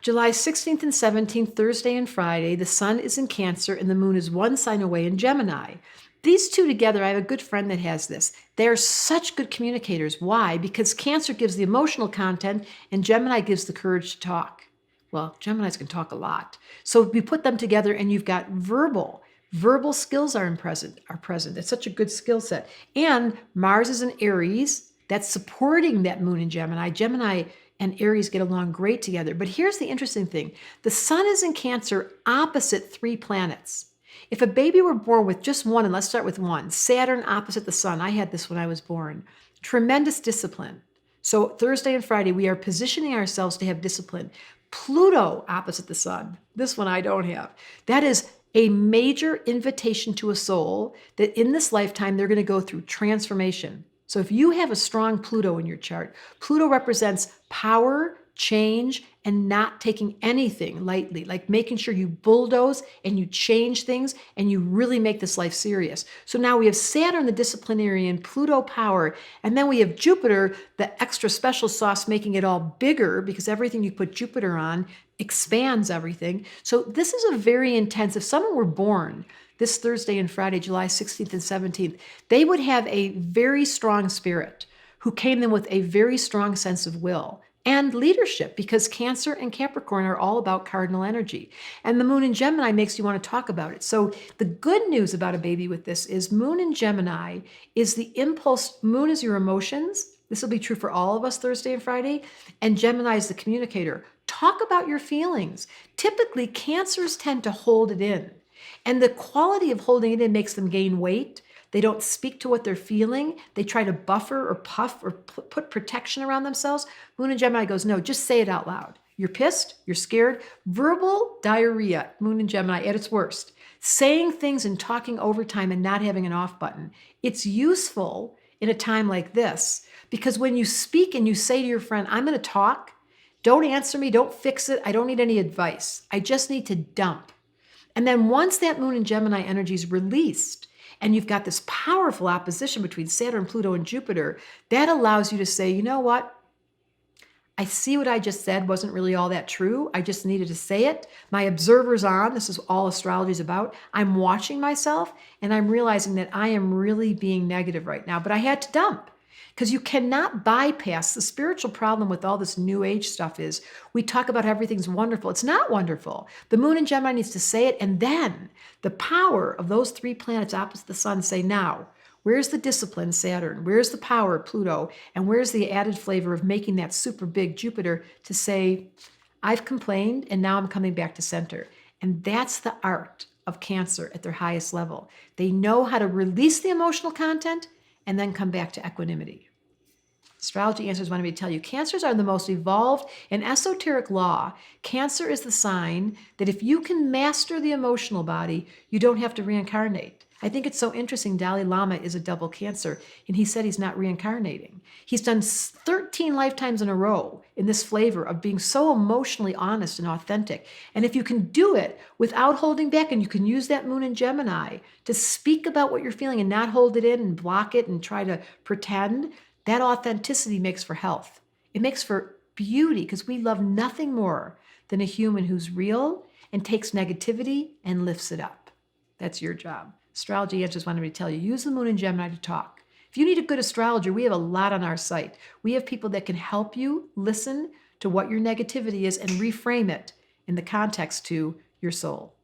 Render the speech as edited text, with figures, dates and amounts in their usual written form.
July 16th and 17th, Thursday and Friday, the sun is in Cancer and the moon is one sign away in Gemini. These two together, I have a good friend that has this. They're such good communicators. Why? Because Cancer gives the emotional content and Gemini gives the courage to talk. Well, Geminis can talk a lot. So we put them together and you've got verbal. Verbal skills are present. It's such a good skill set. And Mars is in Aries. That's supporting that moon in Gemini. Gemini and Aries get along great together. But here's the interesting thing. The sun is in Cancer opposite 3 planets. If a baby were born with just one, and let's start with one, Saturn opposite the sun. I had this when I was born. Tremendous discipline. So Thursday and Friday, we are positioning ourselves to have discipline. Pluto opposite the sun. This one I don't have. That is a major invitation to a soul that in this lifetime, they're going to go through transformation. So if you have a strong Pluto in your chart, Pluto represents power, change, and not taking anything lightly, like making sure you bulldoze and you change things and you really make this life serious. So now we have Saturn, the disciplinarian, Pluto power, and then we have Jupiter, the extra special sauce, making it all bigger because everything you put Jupiter on expands everything. So this is a very intense, if someone were born this Thursday and Friday, July 16th and 17th, they would have a very strong spirit who came in with a very strong sense of will and leadership, because Cancer and Capricorn are all about cardinal energy. And the moon in Gemini makes you want to talk about it. So the good news about a baby with this is moon in Gemini is the impulse. Moon is your emotions. This will be true for all of us Thursday and Friday. And Gemini is the communicator. Talk about your feelings. Typically, Cancers tend to hold it in. And the quality of holding it in makes them gain weight. They don't speak to what they're feeling. They try to buffer or puff or put protection around themselves. Moon in Gemini goes, no, just say it out loud. You're pissed, you're scared. Verbal diarrhea, Moon in Gemini at its worst. Saying things and talking overtime and not having an off button. It's useful in a time like this because when you speak and you say to your friend, I'm going to talk, don't answer me, don't fix it. I don't need any advice. I just need to dump. And then once that moon in Gemini energy is released, and you've got this powerful opposition between Saturn, Pluto, and Jupiter, that allows you to say, you know what? I see what I just said wasn't really all that true. I just needed to say it. My observer's on. This is all astrology is about. I'm watching myself, and I'm realizing that I am really being negative right now, but I had to dump. Because you cannot bypass the spiritual problem with all this new age stuff is we talk about everything's wonderful. It's not wonderful. The moon in Gemini needs to say it. And then the power of those 3 planets opposite the sun say, now, where's the discipline, Saturn? Where's the power, Pluto? And where's the added flavor of making that super big Jupiter to say, I've complained and now I'm coming back to center. And that's the art of Cancer at their highest level. They know how to release the emotional content and then come back to equanimity. Astrology Answers wanted me to tell you, Cancers are the most evolved. In esoteric law, Cancer is the sign that if you can master the emotional body, you don't have to reincarnate. I think it's so interesting. Dalai Lama is a double Cancer, and he said he's not reincarnating. He's done 13 lifetimes in a row in this flavor of being so emotionally honest and authentic. And if you can do it without holding back, and you can use that moon in Gemini to speak about what you're feeling and not hold it in and block it and try to pretend, that authenticity makes for health. It makes for beauty because we love nothing more than a human who's real and takes negativity and lifts it up. That's your job. Astrology Answers wanted me to tell you, use the moon in Gemini to talk. If you need a good astrologer, we have a lot on our site. We have people that can help you listen to what your negativity is and reframe it in the context to your soul.